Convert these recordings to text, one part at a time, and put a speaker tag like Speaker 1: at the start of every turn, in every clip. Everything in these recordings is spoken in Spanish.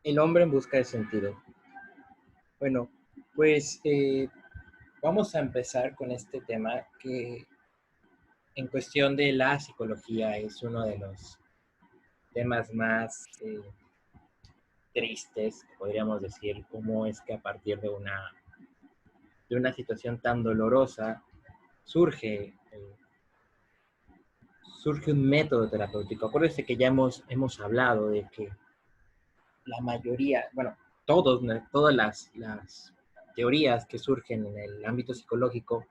Speaker 1: El hombre en busca de sentido. Bueno, pues vamos a empezar con este tema que en cuestión de la psicología es uno de los temas más tristes, podríamos decir, cómo es que a partir de una situación tan dolorosa surge, surge un método terapéutico. Acuérdense que ya hemos hablado de que la mayoría, bueno, todas las teorías que surgen en el ámbito psicológico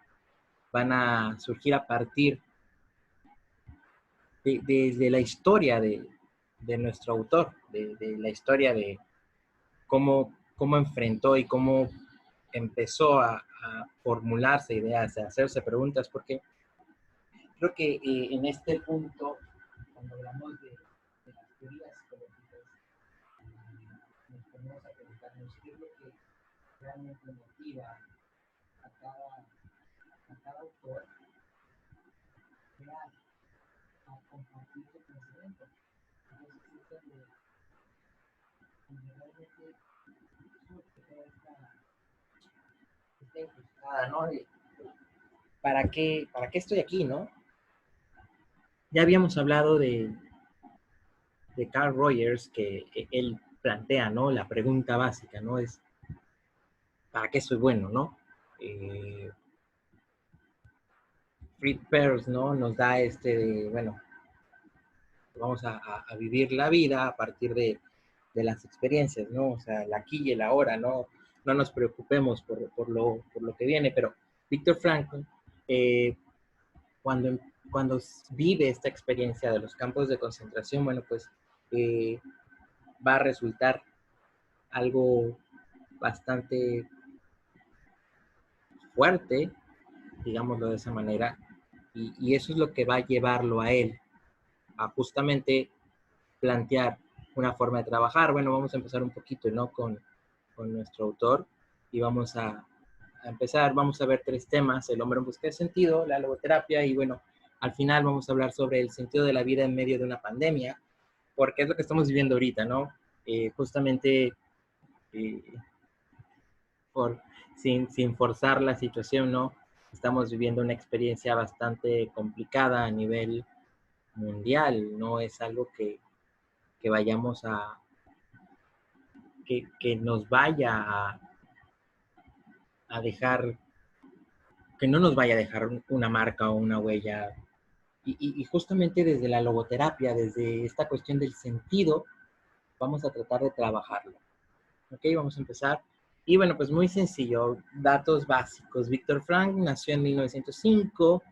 Speaker 1: van a surgir a partir de la historia de nuestro autor, de la historia de cómo enfrentó y cómo empezó a formularse ideas, a hacerse preguntas, porque creo que en este punto, cuando hablamos de las teorías psicológicas, nos ponemos a preguntarnos qué es lo que realmente motiva a cada autor crear, a compartir su conocimiento. Entonces es donde realmente surge toda esta encrucijada, ¿no? ¿Para qué estoy aquí, no? Ya habíamos hablado de Carl Rogers, que él plantea, ¿no? La pregunta básica, ¿no? Es, ¿para qué soy bueno, no? Eh, Fritz Perls, ¿no? Nos da bueno, vamos a vivir la vida a partir de las experiencias, ¿no? O sea, el aquí y el ahora, ¿no? No nos preocupemos por lo que viene, pero Víctor Frankl, eh, cuando, cuando vive esta experiencia de los campos de concentración, bueno, pues eh, va a resultar algo bastante fuerte, digámoslo de esa manera, y eso es lo que va a llevarlo a él a justamente plantear una forma de trabajar. Bueno, vamos a empezar un poquito, ¿no? Con nuestro autor y vamos a empezar, vamos a ver tres temas: el hombre en busca de sentido, la logoterapia y bueno, al final vamos a hablar sobre el sentido de la vida en medio de una pandemia, porque es lo que estamos viviendo ahorita, ¿no? Justamente eh, por, sin forzar la situación, ¿no? Estamos viviendo una experiencia bastante complicada a nivel mundial, no es algo que vayamos que nos vaya a dejar, que no nos vaya a dejar una marca o una huella. Y justamente desde la logoterapia, desde esta cuestión del sentido, vamos a tratar de trabajarlo. Ok, vamos a empezar. Y bueno, pues muy sencillo, datos básicos. Víctor Frank nació en 1905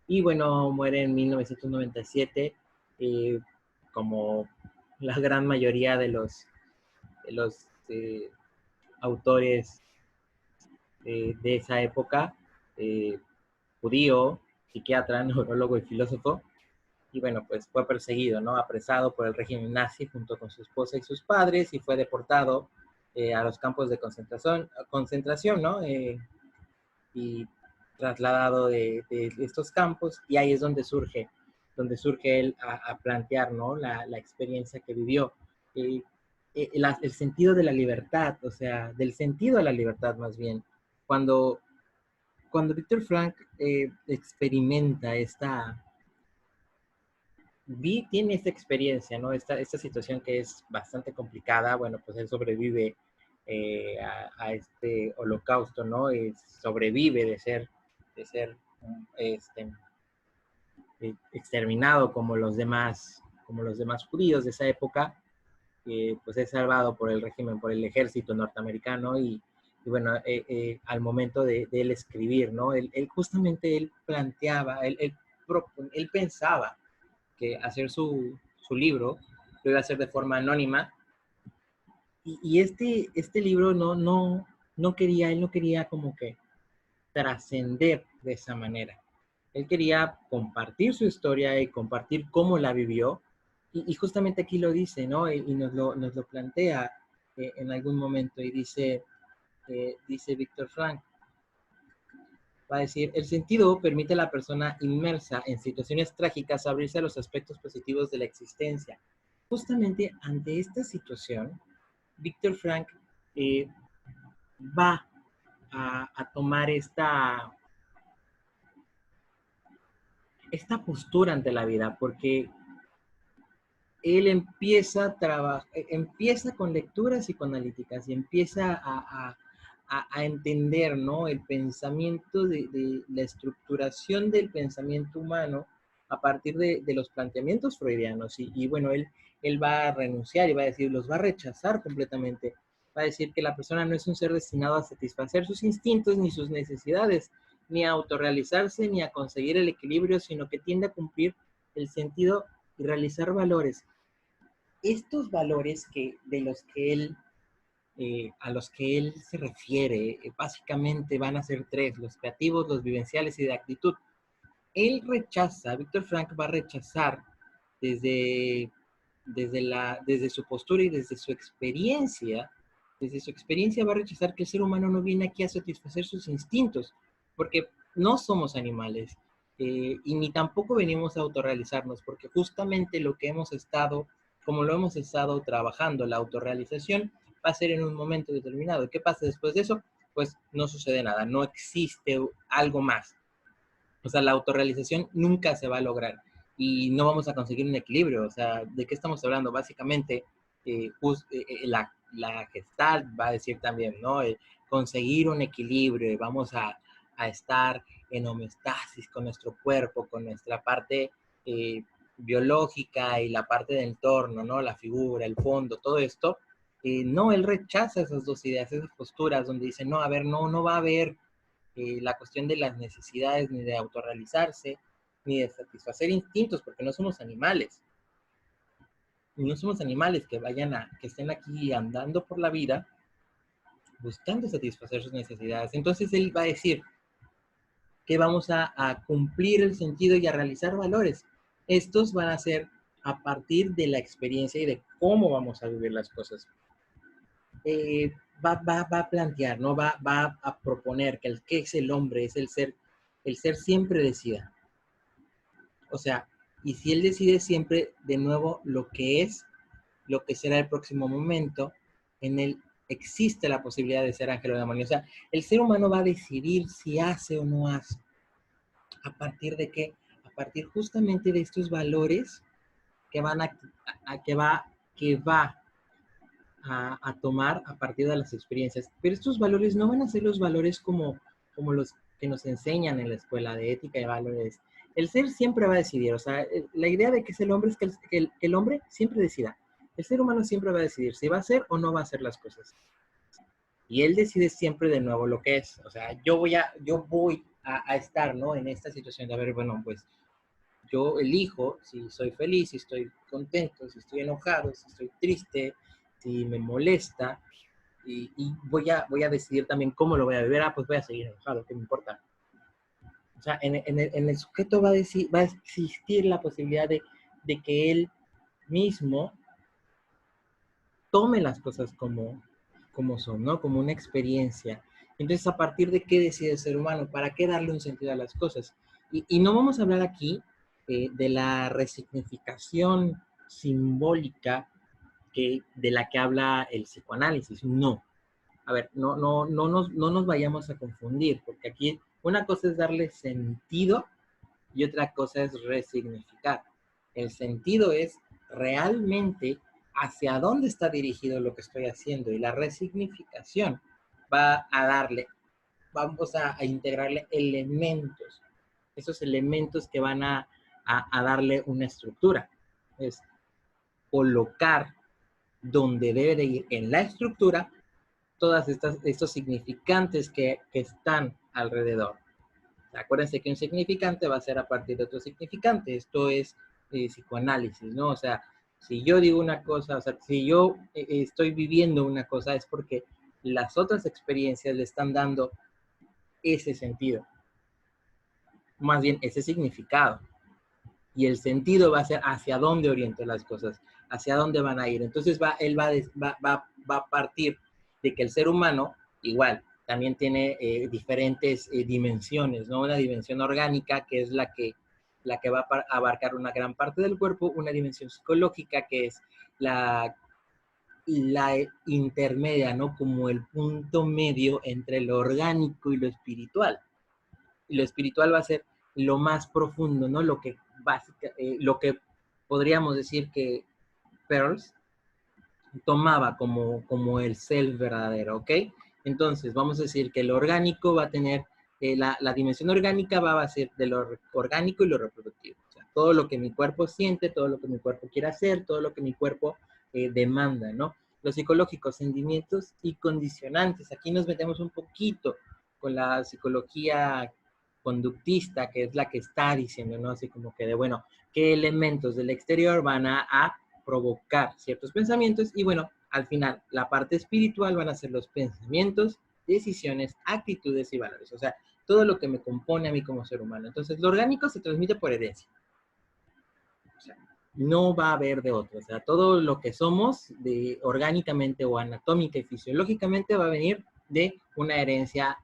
Speaker 1: y bueno, muere en 1997, como la gran mayoría de los autores de esa época, eh, judío, psiquiatra, neurólogo y filósofo. Y bueno, pues fue perseguido, ¿no? Apresado por el régimen nazi junto con su esposa y sus padres y fue deportado a los campos de concentración, ¿no? Y trasladado de estos campos y ahí es donde surge él a plantear, ¿no? La experiencia que vivió. Eh, el sentido de la libertad, o sea, del sentido de la libertad más bien. Cuando, cuando Víctor Frank experimenta tiene esta experiencia, ¿no? Esta situación que es bastante complicada, bueno, pues él sobrevive a este holocausto, ¿no? Y sobrevive de ser este, exterminado como los demás judíos de esa época, pues es salvado por el régimen, por el ejército norteamericano y bueno, al momento de él escribir, ¿no? Justamente él planteaba, él pensaba que hacer su libro lo iba a hacer de forma anónima y este libro él no quería como que trascender de esa manera. Él quería compartir su historia y compartir cómo la vivió. Y justamente aquí lo dice, ¿no? Y nos lo plantea en algún momento. Y dice Víctor Frank, va a decir, el sentido permite a la persona inmersa en situaciones trágicas abrirse a los aspectos positivos de la existencia. Justamente ante esta situación, Víctor Frank eh, va a tomar esta postura ante la vida, porque él empieza con lecturas psicoanalíticas y empieza a entender, ¿no? El pensamiento de la estructuración del pensamiento humano a partir de los planteamientos freudianos. Y bueno, él va a renunciar y va a decir, los va a rechazar completamente. Va a decir que la persona no es un ser destinado a satisfacer sus instintos ni sus necesidades, ni a autorrealizarse, ni a conseguir el equilibrio, sino que tiende a cumplir el sentido y realizar valores. Estos valores a los que él se refiere, básicamente van a ser tres: los creativos, los vivenciales y de actitud. Víctor Frank va a rechazar desde, desde su postura y desde su experiencia va a rechazar que el ser humano no viene aquí a satisfacer sus instintos, porque no somos animales, y ni tampoco venimos a autorrealizarnos, porque justamente como lo hemos estado trabajando, la autorrealización va a ser en un momento determinado. ¿Qué pasa después de eso? Pues no sucede nada, no existe algo más. O sea, la autorrealización nunca se va a lograr y no vamos a conseguir un equilibrio. O sea, ¿de qué estamos hablando? Básicamente, la Gestalt va a decir también, ¿no? Conseguir un equilibrio, vamos a estar en homeostasis con nuestro cuerpo, con nuestra parte biológica y la parte del entorno, ¿no? La figura, el fondo, todo esto. No, él rechaza esas dos ideas, esas posturas donde dice, no, a ver, no va a haber la cuestión de las necesidades, ni de autorrealizarse, ni de satisfacer instintos, porque no somos animales. Y no somos animales que estén aquí andando por la vida buscando satisfacer sus necesidades. Entonces él va a decir que vamos a cumplir el sentido y a realizar valores. Estos van a ser a partir de la experiencia y de cómo vamos a vivir las cosas. Va a plantear, ¿no? Va a proponer que el que es el hombre, es el ser siempre decida. O sea, y si él decide siempre de nuevo lo que es, lo que será el próximo momento, en él existe la posibilidad de ser ángel o demonio. O sea, el ser humano va a decidir si hace o no hace. ¿A partir de qué? A partir justamente de estos valores que van que va a tomar a partir de las experiencias. Pero estos valores no van a ser los valores como los que nos enseñan en la escuela de ética y valores. El ser siempre va a decidir, o sea, la idea de que es el hombre es que el hombre siempre decida. El ser humano siempre va a decidir si va a hacer o no va a hacer las cosas. Y él decide siempre de nuevo lo que es. O sea, yo voy a estar, ¿no? En esta situación de, a ver, bueno, pues yo elijo si soy feliz, si estoy contento, si estoy enojado, si estoy triste, si me molesta, y voy a decidir también cómo lo voy a vivir. Ah, pues voy a seguir enojado, ¿qué me importa? O sea, en el sujeto va a existir la posibilidad de que él mismo tome las cosas como son, ¿no? Como una experiencia. Entonces, ¿a partir de qué decide el ser humano? ¿Para qué darle un sentido a las cosas? Y no vamos a hablar aquí de la resignificación simbólica de la que habla el psicoanálisis. No. A ver, no nos vayamos a confundir, porque aquí una cosa es darle sentido y otra cosa es resignificar. El sentido es realmente hacia dónde está dirigido lo que estoy haciendo, y la resignificación va a vamos a integrarle elementos, esos elementos que van a darle una estructura. Es colocar donde debe de ir en la estructura todas estos significantes que están alrededor. Acuérdense que un significante va a ser a partir de otro significante. Esto es psicoanálisis, ¿no? O sea, si yo digo una cosa, o sea, si yo estoy viviendo una cosa, es porque las otras experiencias le están dando ese sentido, más bien ese significado. Y el sentido va a ser hacia dónde oriento las cosas, hacia dónde van a ir. Entonces él va a partir de que el ser humano, igual, también tiene diferentes dimensiones, ¿no? Una dimensión orgánica, que es la que va a abarcar una gran parte del cuerpo, una dimensión psicológica, que es la la intermedia, ¿no? Como el punto medio entre lo orgánico y lo espiritual. Y lo espiritual va a ser lo más profundo, ¿no? Lo que podríamos decir que Peirce tomaba como el self verdadero, ¿ok? Entonces, vamos a decir que lo orgánico va a tener, la dimensión orgánica va a ser de lo orgánico y lo reproductivo. O sea, todo lo que mi cuerpo siente, todo lo que mi cuerpo quiere hacer, todo lo que mi cuerpo demanda, ¿no? Los psicológicos, sentimientos y condicionantes. Aquí nos metemos un poquito con la psicología conductista, que es la que está diciendo, ¿no? Así como que de, bueno, ¿qué elementos del exterior van a provocar ciertos pensamientos? Y bueno, al final, la parte espiritual van a ser los pensamientos, decisiones, actitudes y valores. O sea, todo lo que me compone a mí como ser humano. Entonces, lo orgánico se transmite por herencia. O sea, no va a haber de otro. O sea, todo lo que somos orgánicamente o anatómica y fisiológicamente va a venir de una herencia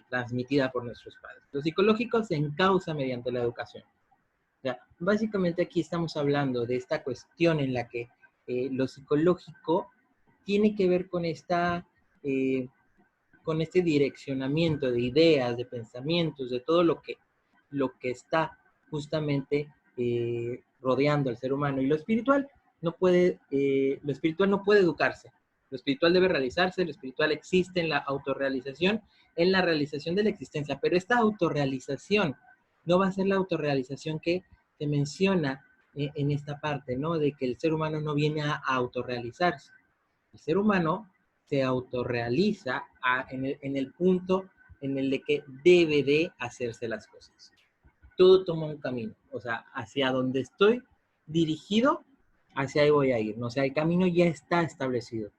Speaker 1: transmitida por nuestros padres. Lo psicológico se encausa mediante la educación. O sea, básicamente aquí estamos hablando de esta cuestión en la que lo psicológico tiene que ver con con este direccionamiento de ideas, de pensamientos, de todo lo que está justamente rodeando al ser humano. Y lo espiritual no puede educarse. Lo espiritual debe realizarse, lo espiritual existe en la autorrealización, en la realización de la existencia, pero esta autorrealización no va a ser la autorrealización que se menciona en esta parte, ¿no? De que el ser humano no viene a autorrealizarse. El ser humano se autorrealiza en el punto en el de que debe de hacerse las cosas. Todo toma un camino, o sea, hacia donde estoy dirigido, hacia ahí voy a ir, ¿no? O sea, el camino ya está establecido.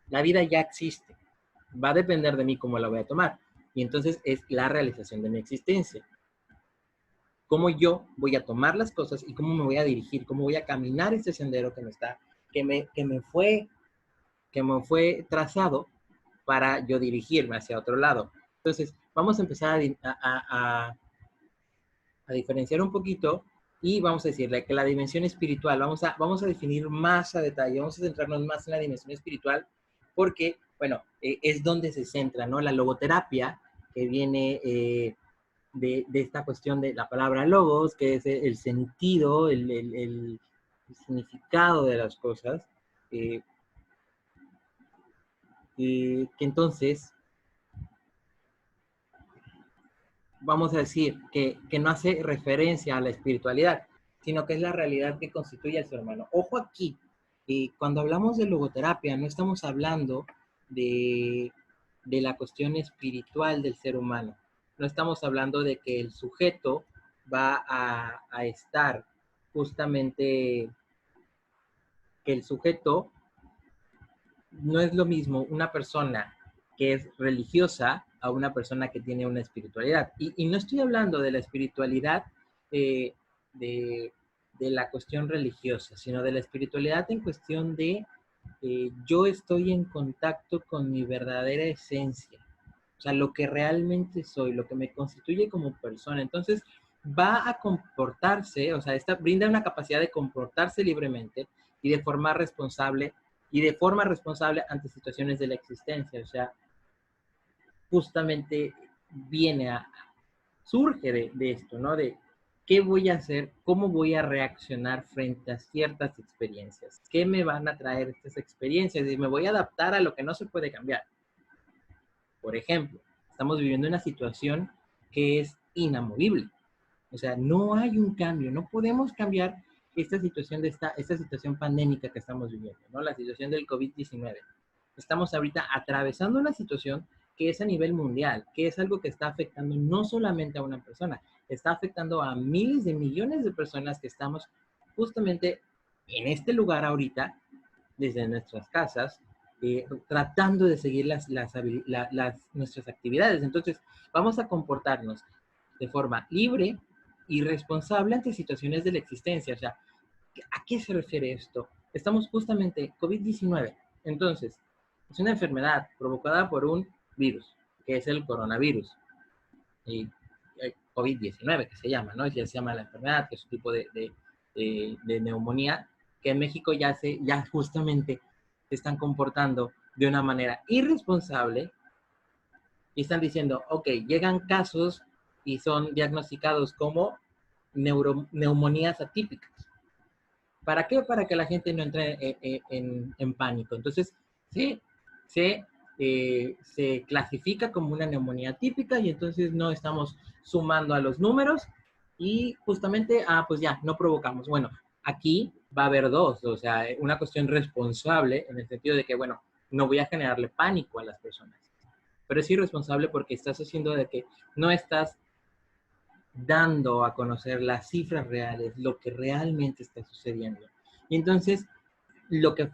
Speaker 1: La vida ya existe. Va a depender de mí cómo la voy a tomar. Y entonces es la realización de mi existencia. Cómo yo voy a tomar las cosas y cómo me voy a dirigir, cómo voy a caminar este sendero que me fue trazado para yo dirigirme hacia otro lado. Entonces, vamos a empezar a diferenciar un poquito y vamos a decirle que la dimensión espiritual, vamos a definir más a detalle, vamos a centrarnos más en la dimensión espiritual, porque, bueno, es donde se centra, ¿no? La logoterapia, que viene de esta cuestión de la palabra logos, que es el sentido, el significado de las cosas, que entonces vamos a decir que no hace referencia a la espiritualidad, sino que es la realidad que constituye al ser humano. Ojo aquí, cuando hablamos de logoterapia no estamos hablando de, de la cuestión espiritual del ser humano, no estamos hablando de que el sujeto va a estar justamente, que el sujeto no es lo mismo una persona que es religiosa a una persona que tiene una espiritualidad. Y no estoy hablando de la espiritualidad eh, de, de, la cuestión religiosa, sino de la espiritualidad en cuestión de yo estoy en contacto con mi verdadera esencia. O sea, lo que realmente soy, lo que me constituye como persona. Entonces, va a comportarse, o sea, brinda una capacidad de comportarse libremente y de forma responsable ante situaciones de la existencia. O sea, justamente viene surge de esto, ¿no? De qué voy a hacer, cómo voy a reaccionar frente a ciertas experiencias, qué me van a traer estas experiencias y me voy a adaptar a lo que no se puede cambiar. Por ejemplo, estamos viviendo una situación que es inamovible. O sea, no hay un cambio, no podemos cambiar esta situación esta situación pandémica que estamos viviendo, ¿no? La situación del COVID-19. Estamos ahorita atravesando una situación que es a nivel mundial, que es algo que está afectando no solamente a una persona, está afectando a miles de millones de personas que estamos justamente en este lugar ahorita, desde nuestras casas, tratando de seguir nuestras actividades. Entonces, vamos a comportarnos de forma libre y responsable ante situaciones de la existencia. O sea, ¿a qué se refiere esto? Estamos justamente COVID-19. Entonces, es una enfermedad provocada por un virus, que es el coronavirus. Y COVID-19, que se llama, ¿no? Ya se llama la enfermedad, que es un tipo de neumonía, que en México ya justamente se están comportando de una manera irresponsable y están diciendo, ok, llegan casos y son diagnosticados como neumonías atípicas. ¿Para qué? Para que la gente no entre en pánico. Entonces, se clasifica como una neumonía típica y entonces no estamos sumando a los números y justamente, pues ya, no provocamos. Bueno, aquí va a haber dos, o sea, una cuestión responsable en el sentido de que, bueno, no voy a generarle pánico a las personas, pero es irresponsable porque estás haciendo de que no estás dando a conocer las cifras reales, lo que realmente está sucediendo. Y entonces, lo que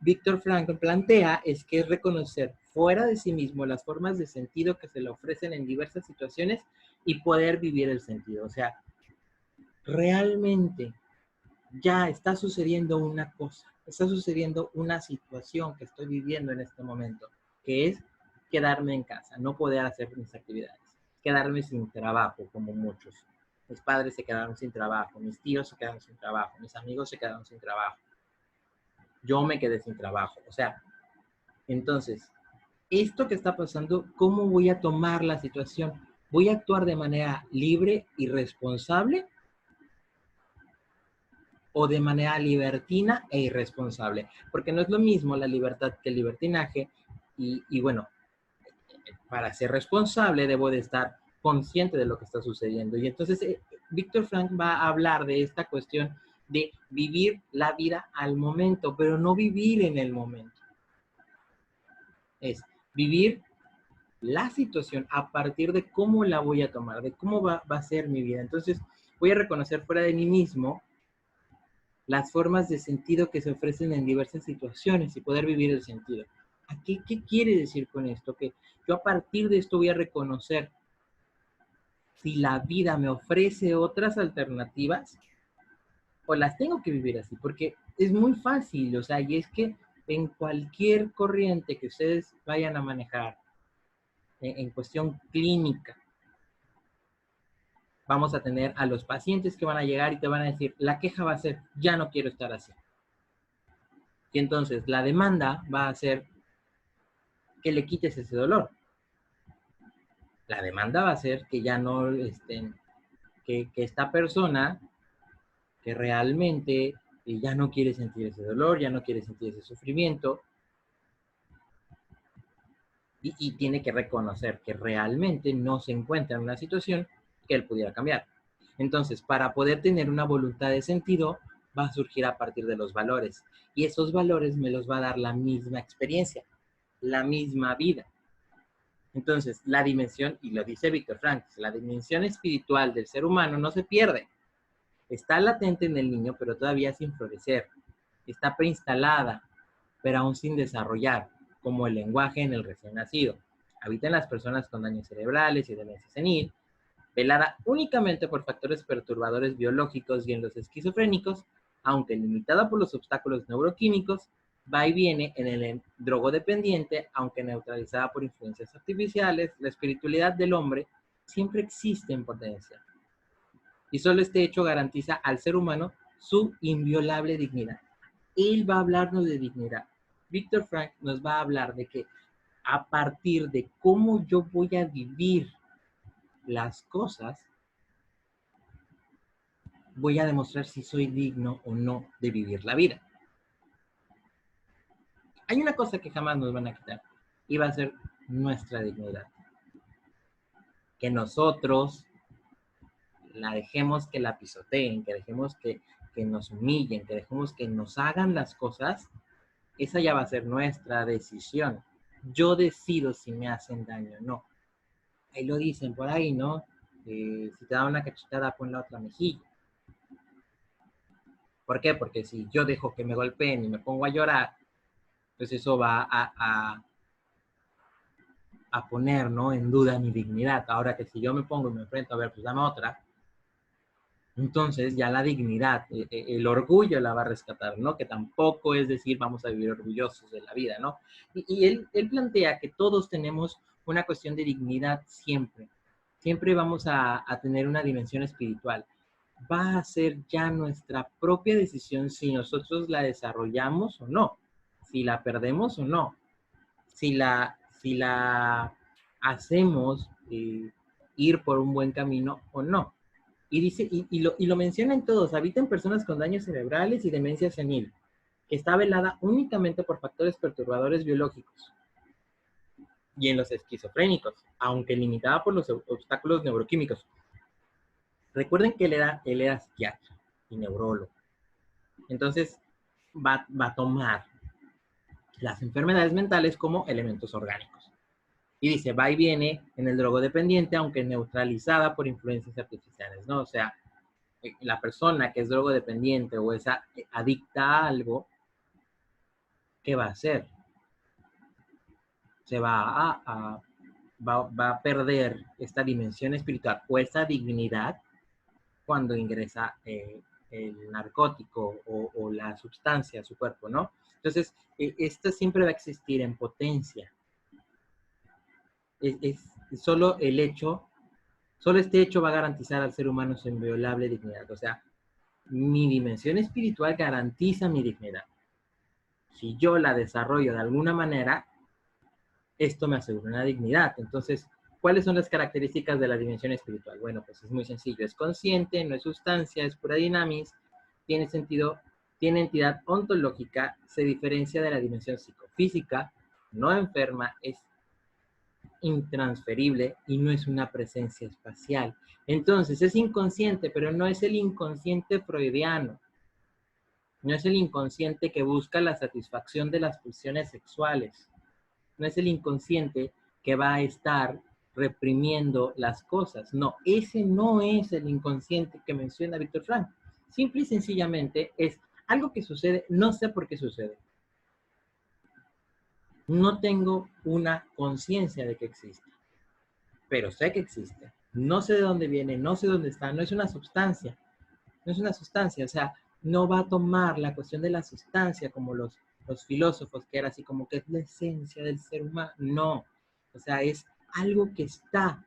Speaker 1: Víctor Frankl plantea es que es reconocer fuera de sí mismo las formas de sentido que se le ofrecen en diversas situaciones y poder vivir el sentido. O sea, realmente ya está sucediendo una cosa, está sucediendo una situación que estoy viviendo en este momento, que es quedarme en casa, no poder hacer mis actividades, quedarme sin trabajo, como muchos. Mis padres se quedaron sin trabajo, mis tíos se quedaron sin trabajo, mis amigos se quedaron sin trabajo. Yo me quedé sin trabajo. O sea, entonces, esto que está pasando, ¿cómo voy a tomar la situación? ¿Voy a actuar de manera libre y responsable o de manera libertina e irresponsable? Porque no es lo mismo la libertad que el libertinaje y bueno, para ser responsable debo de estar consciente de lo que está sucediendo. Y entonces Víctor Frank va a hablar de esta cuestión de vivir la vida al momento, pero no vivir en el momento. Es vivir la situación a partir de cómo la voy a tomar, de cómo va a ser mi vida. Entonces voy a reconocer fuera de mí mismo las formas de sentido que se ofrecen en diversas situaciones y poder vivir el sentido. ¿Qué quiere decir con esto? Que yo a partir de esto voy a reconocer si la vida me ofrece otras alternativas o las tengo que vivir así, porque es muy fácil, o sea, y es que en cualquier corriente que ustedes vayan a manejar, en cuestión clínica, vamos a tener a los pacientes que van a llegar y te van a decir, la queja va a ser, ya no quiero estar así. Y entonces la demanda va a ser que le quites ese dolor. La demanda va a ser que ya no estén, que esta persona que realmente ya no quiere sentir ese dolor, ya no quiere sentir ese sufrimiento, y tiene que reconocer que realmente no se encuentra en una situación que él pudiera cambiar. Entonces, para poder tener una voluntad de sentido, va a surgir a partir de los valores. Y esos valores me los va a dar la misma experiencia, la misma vida. Entonces, la dimensión, y lo dice Víctor Frankl, la dimensión espiritual del ser humano no se pierde. Está latente en el niño, pero todavía sin florecer. Está preinstalada, pero aún sin desarrollar, como el lenguaje en el recién nacido. Habita en las personas con daños cerebrales y demencia senil, velada únicamente por factores perturbadores biológicos y en los esquizofrénicos, aunque limitada por los obstáculos neuroquímicos, va y viene en el drogodependiente, aunque neutralizada por influencias artificiales, la espiritualidad del hombre siempre existe en potencia. Y solo este hecho garantiza al ser humano su inviolable dignidad. Él va a hablarnos de dignidad. Víctor Frank nos va a hablar de que a partir de cómo yo voy a vivir las cosas, voy a demostrar si soy digno o no de vivir la vida. Hay una cosa que jamás nos van a quitar y va a ser nuestra dignidad. Que nosotros la dejemos que la pisoteen, que dejemos que nos humillen, que dejemos que nos hagan las cosas, esa ya va a ser nuestra decisión. Yo decido si me hacen daño o no. Ahí lo dicen por ahí, ¿no? Si te da una cachetada, pon la otra mejilla. ¿Por qué? Porque si yo dejo que me golpeen y me pongo a llorar, pues eso va a poner, ¿no?, en duda mi dignidad. Ahora que si yo me pongo y me enfrento, a ver, pues dame otra, entonces ya la dignidad, el orgullo la va a rescatar, ¿no? Que tampoco es decir, vamos a vivir orgullosos de la vida, ¿no? Y él plantea que todos tenemos una cuestión de dignidad siempre. Siempre vamos a tener una dimensión espiritual. Va a ser ya nuestra propia decisión si nosotros la desarrollamos o no. si la perdemos o no, si la hacemos ir por un buen camino o no. Y dice, y lo mencionan todos, habitan personas con daños cerebrales y demencia senil, que está velada únicamente por factores perturbadores biológicos, y en los esquizofrénicos, aunque limitada por los obstáculos neuroquímicos. Recuerden que él era psiquiatra y neurólogo. Entonces, va a tomar las enfermedades mentales como elementos orgánicos. Y dice, va y viene en el drogodependiente, aunque neutralizada por influencias artificiales, ¿no? O sea, la persona que es drogodependiente o es adicta a algo, ¿qué va a hacer? Se va a perder esta dimensión espiritual o esa dignidad cuando ingresa el narcótico o la sustancia a su cuerpo, ¿no? Entonces, esto siempre va a existir en potencia. Es solo el hecho, solo este hecho va a garantizar al ser humano su inviolable dignidad. O sea, mi dimensión espiritual garantiza mi dignidad. Si yo la desarrollo de alguna manera, esto me asegura una dignidad. Entonces, ¿cuáles son las características de la dimensión espiritual? Bueno, pues es muy sencillo. Es consciente, no es sustancia, es pura dinamis, tiene sentido, tiene entidad ontológica, se diferencia de la dimensión psicofísica, no enferma, es intransferible y no es una presencia espacial. Entonces, es inconsciente, pero no es el inconsciente freudiano. No es el inconsciente que busca la satisfacción de las pulsiones sexuales. No es el inconsciente que va a estar reprimiendo las cosas. No, ese no es el inconsciente que menciona Víctor Frank. Simple y sencillamente es algo que sucede, no sé por qué sucede. No tengo una conciencia de que existe, pero sé que existe. No sé de dónde viene, no sé dónde está, no es una sustancia. No es una sustancia, o sea, no va a tomar la cuestión de la sustancia como los filósofos, que era así como que es la esencia del ser humano. No, o sea, es algo que está,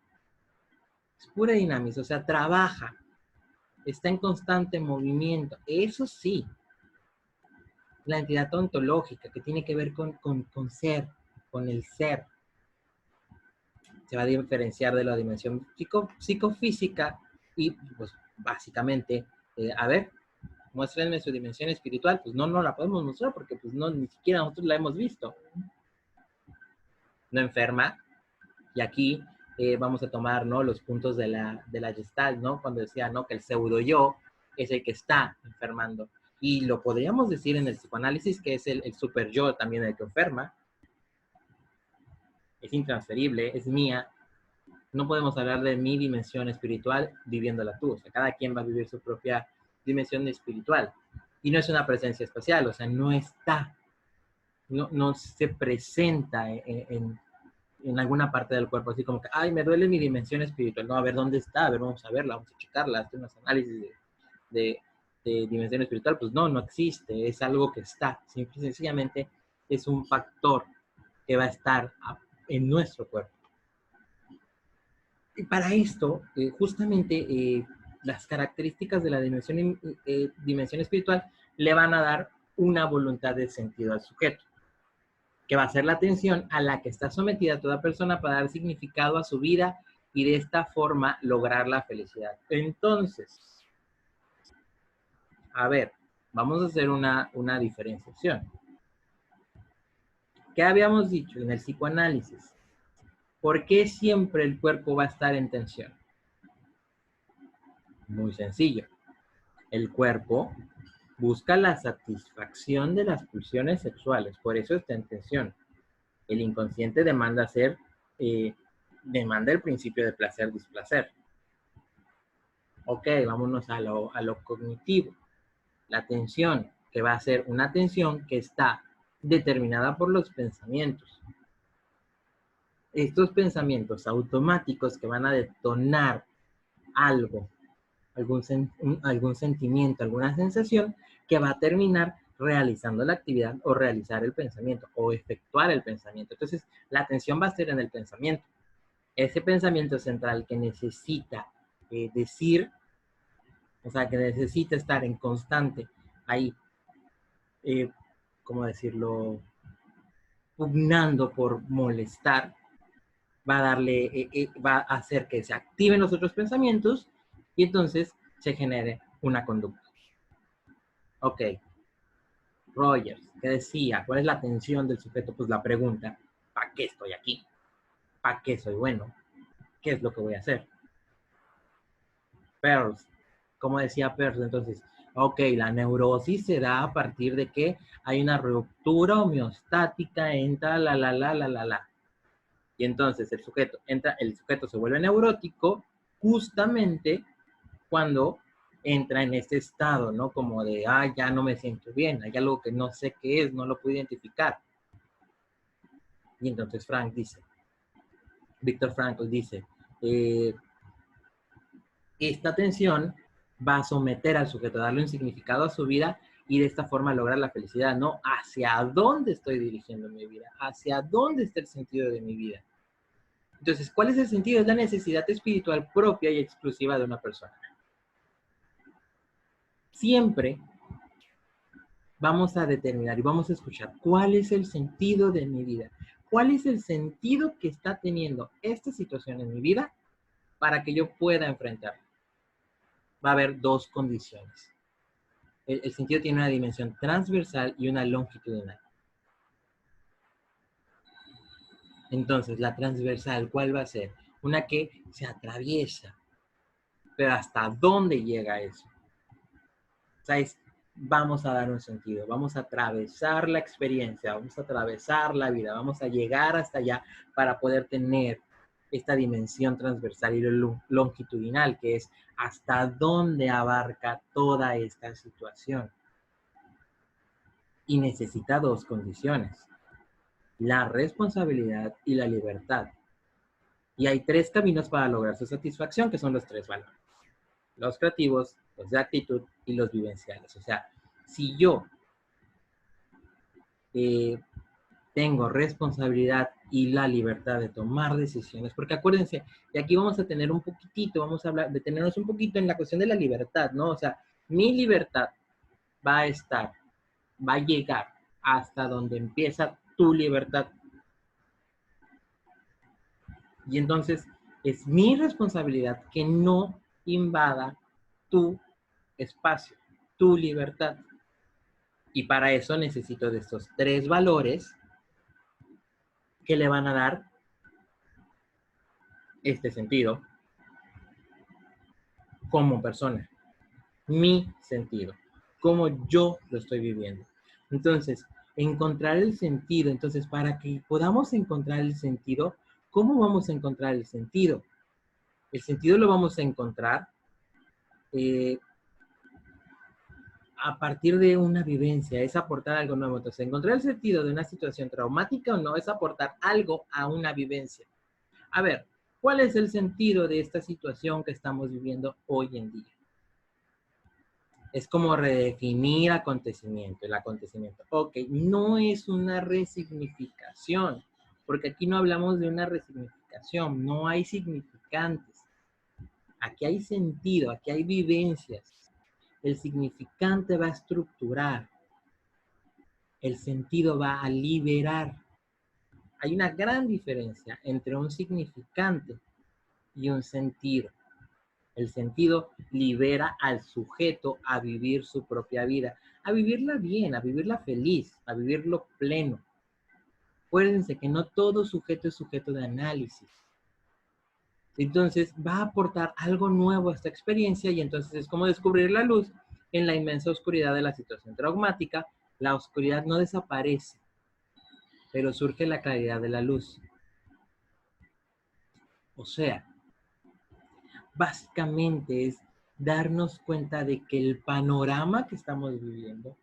Speaker 1: es pura dinámica, o sea, trabaja, está en constante movimiento. Eso sí, la entidad ontológica que tiene que ver con ser, con el ser, se va a diferenciar de la dimensión psicofísica y pues básicamente, a ver, muéstrenme su dimensión espiritual, pues no la podemos mostrar porque pues no, ni siquiera nosotros la hemos visto. No enferma, y aquí vamos a tomar, ¿no?, los puntos de la Gestalt, ¿no?, cuando decía, ¿no?, que el pseudo yo es el que está enfermando. Y lo podríamos decir en el psicoanálisis que es el super yo también el que enferma. Es intransferible, es mía. No podemos hablar de mi dimensión espiritual viviéndola tú. O sea, cada quien va a vivir su propia dimensión espiritual. Y no es una presencia espacial, o sea, no está, no se presenta en alguna parte del cuerpo, así como que, ay, me duele mi dimensión espiritual. No, a ver, ¿dónde está? A ver, vamos a verla, vamos a checarla, hacer unos análisis de, de dimensión espiritual. Pues no existe, es algo que está. Simple y sencillamente es un factor que va a estar en nuestro cuerpo. Y para esto, justamente las características de la dimensión espiritual le van a dar una voluntad de sentido al sujeto, que va a ser la atención a la que está sometida toda persona para dar significado a su vida y de esta forma lograr la felicidad. Entonces, a ver, vamos a hacer una diferenciación. ¿Qué habíamos dicho en el psicoanálisis? ¿Por qué siempre el cuerpo va a estar en tensión? Muy sencillo. El cuerpo busca la satisfacción de las pulsiones sexuales, por eso está en tensión. El inconsciente demanda demanda el principio de placer-displacer. Ok, vámonos a lo cognitivo. La atención, que va a ser una atención que está determinada por los pensamientos. Estos pensamientos automáticos que van a detonar algo, algún sentimiento, alguna sensación, que va a terminar realizando la actividad o realizar el pensamiento o efectuar el pensamiento. Entonces, la atención va a ser en el pensamiento. Ese pensamiento central que necesita decir, o sea, que necesita estar en constante ahí, ¿cómo decirlo? pugnando por molestar, va a darle, va a hacer que se activen los otros pensamientos y entonces se genere una conducta. Ok, Rogers, ¿qué decía? ¿Cuál es la atención del sujeto? Pues la pregunta, ¿para qué estoy aquí? ¿Para qué soy bueno? ¿Qué es lo que voy a hacer? Peirce, como decía Peirce, entonces, ok, la neurosis se da a partir de que hay una ruptura homeostática entre la. Y entonces el sujeto se vuelve neurótico justamente cuando entra en este estado, ¿no? Como de, ya no me siento bien, hay algo que no sé qué es, no lo puedo identificar. Y entonces Viktor Frankl dice, esta tensión va a someter al sujeto, a darle un significado a su vida y de esta forma lograr la felicidad, ¿no? ¿Hacia dónde estoy dirigiendo mi vida? ¿Hacia dónde está el sentido de mi vida? Entonces, ¿cuál es el sentido? Es la necesidad espiritual propia y exclusiva de una persona. Siempre vamos a determinar y vamos a escuchar cuál es el sentido de mi vida. ¿Cuál es el sentido que está teniendo esta situación en mi vida para que yo pueda enfrentarla? Va a haber dos condiciones. El sentido tiene una dimensión transversal y una longitudinal. Entonces, la transversal, ¿cuál va a ser? Una que se atraviesa. Pero ¿hasta dónde llega eso? O sea, vamos a dar un sentido, vamos a atravesar la experiencia, vamos a atravesar la vida, vamos a llegar hasta allá para poder tener esta dimensión transversal y longitudinal, que es hasta dónde abarca toda esta situación. Y necesita dos condiciones, la responsabilidad y la libertad. Y hay tres caminos para lograr su satisfacción, que son los tres valores. Los creativos, los de actitud y los vivenciales. O sea, si yo tengo responsabilidad y la libertad de tomar decisiones, porque acuérdense, y aquí vamos a tener un poquitito, vamos a hablar, detenernos un poquito en la cuestión de la libertad, ¿no? O sea, mi libertad va a llegar hasta donde empieza tu libertad. Y entonces es mi responsabilidad que no invada tu espacio, tu libertad. Y para eso necesito de estos tres valores que le van a dar este sentido como persona, mi sentido, como yo lo estoy viviendo. Entonces, encontrar el sentido, entonces, para que podamos encontrar el sentido, ¿cómo vamos a encontrar el sentido? El sentido lo vamos a encontrar a partir de una vivencia, es aportar algo nuevo. Entonces, encontrar el sentido de una situación traumática o no es aportar algo a una vivencia. A ver, ¿cuál es el sentido de esta situación que estamos viviendo hoy en día? Es como redefinir acontecimiento, el acontecimiento. Ok, no es una resignificación, porque aquí no hablamos de una resignificación, no hay significantes. Aquí hay sentido, aquí hay vivencias. El significante va a estructurar, el sentido va a liberar. Hay una gran diferencia entre un significante y un sentido. El sentido libera al sujeto a vivir su propia vida, a vivirla bien, a vivirla feliz, a vivirlo pleno. Acuérdense que no todo sujeto es sujeto de análisis. Entonces va a aportar algo nuevo a esta experiencia y entonces es como descubrir la luz en la inmensa oscuridad de la situación traumática. La oscuridad no desaparece, pero surge la claridad de la luz. O sea, básicamente es darnos cuenta de que el panorama que estamos viviendo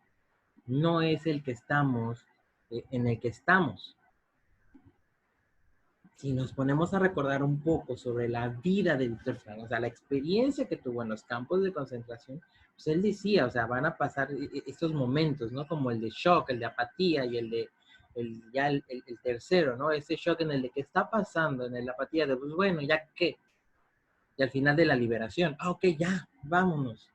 Speaker 1: no es el que estamos, en el que estamos. Si nos ponemos a recordar un poco sobre la vida de Viktor Frankl, o sea, la experiencia que tuvo en los campos de concentración, pues él decía, o sea, van a pasar estos momentos, ¿no? Como el de shock, el de apatía y el tercero, ¿no? Ese shock en el de qué está pasando, en la apatía de, pues bueno, ¿ya qué? Y al final de la liberación, ok, ya, vámonos.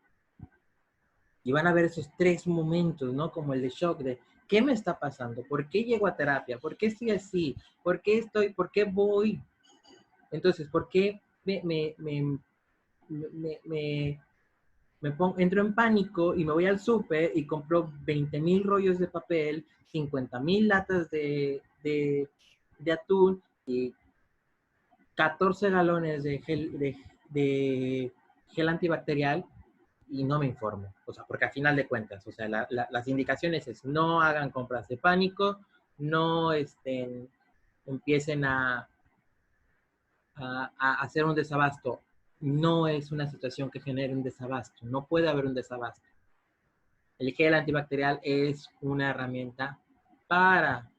Speaker 1: Y van a ver esos tres momentos, ¿no? Como el de shock de, ¿Qué me está pasando? ¿Por qué llego a terapia? ¿Por qué estoy así? ¿Por qué voy? Entonces, ¿por qué entro en pánico y me voy al súper y compro 20,000 rollos de papel, 50,000 latas de atún y 14 galones de gel antibacterial y no me informo? O sea, porque al final de cuentas, o sea, las indicaciones es no hagan compras de pánico, no empiecen a hacer un desabasto. No es una situación que genere un desabasto, no puede haber un desabasto. El gel antibacterial es una herramienta para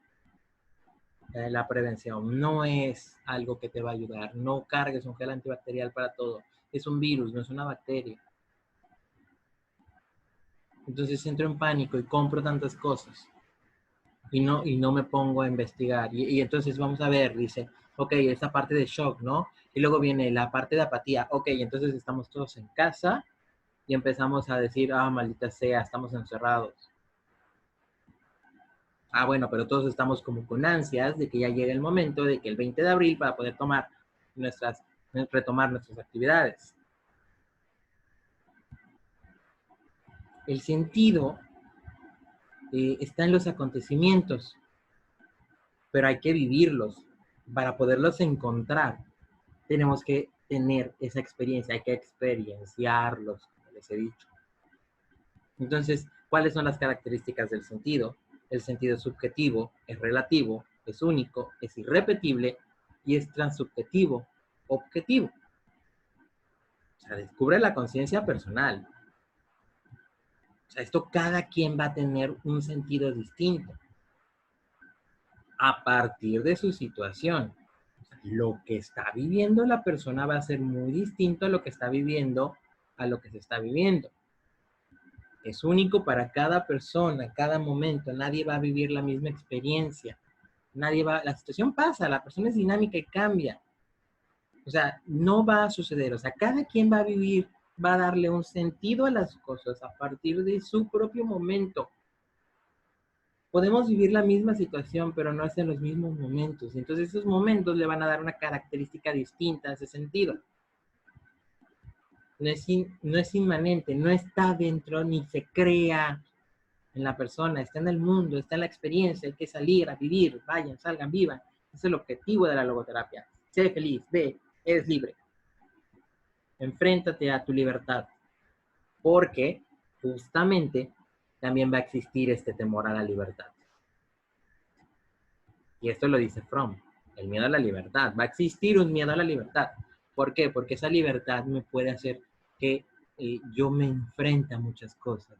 Speaker 1: la prevención, no es algo que te va a ayudar. No cargues un gel antibacterial para todo. Es un virus, no es una bacteria. Entonces entro en pánico y compro tantas cosas y no me pongo a investigar. Y entonces vamos a ver, dice, ok, esta parte de shock, ¿no? Y luego viene la parte de apatía. Ok, entonces estamos todos en casa y empezamos a decir, ah, maldita sea, estamos encerrados. Ah, bueno, pero todos estamos como con ansias de que ya llegue el momento de que el 20 de abril para poder retomar nuestras actividades. El sentido está en los acontecimientos, pero hay que vivirlos. Para poderlos encontrar, tenemos que tener esa experiencia, hay que experienciarlos, como les he dicho. Entonces, ¿cuáles son las características del sentido? El sentido es subjetivo, es relativo, es único, es irrepetible y es transsubjetivo, objetivo. O sea, descubre la conciencia personal. O sea, esto cada quien va a tener un sentido distinto a partir de su situación. O sea, lo que está viviendo la persona va a ser muy distinto a lo que está viviendo, a lo que se está viviendo. Es único para cada persona, cada momento. Nadie va a vivir la misma experiencia. La situación pasa, la persona es dinámica y cambia. O sea, no va a suceder. O sea, cada quien va a vivir, va a darle un sentido a las cosas a partir de su propio momento. Podemos vivir la misma situación, pero no es en los mismos momentos. Entonces, esos momentos le van a dar una característica distinta a ese sentido. No es inmanente, no está dentro ni se crea en la persona, está en el mundo, está en la experiencia. Hay que salir a vivir, vayan, salgan, vivan. Ese es el objetivo de la logoterapia. Sé feliz, ve, eres libre. Enfréntate a tu libertad, porque justamente también va a existir este temor a la libertad. Y esto lo dice Fromm, el miedo a la libertad. Va a existir un miedo a la libertad. ¿Por qué? Porque esa libertad me puede hacer que yo me enfrente a muchas cosas.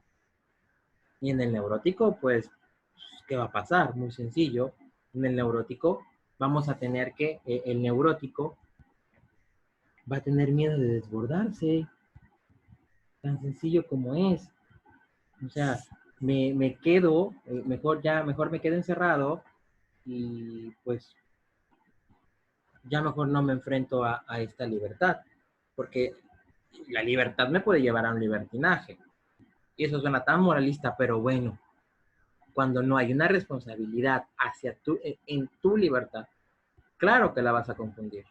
Speaker 1: Y en el neurótico, pues, ¿qué va a pasar? Muy sencillo. En el neurótico vamos a tener que, el neurótico va a tener miedo de desbordarse. Tan sencillo como es. O sea, me quedo, mejor me quedo encerrado y pues ya mejor no me enfrento a esta libertad, porque la libertad me puede llevar a un libertinaje. Y eso suena tan moralista, pero bueno, cuando no hay una responsabilidad en tu libertad, claro que la vas a confundir.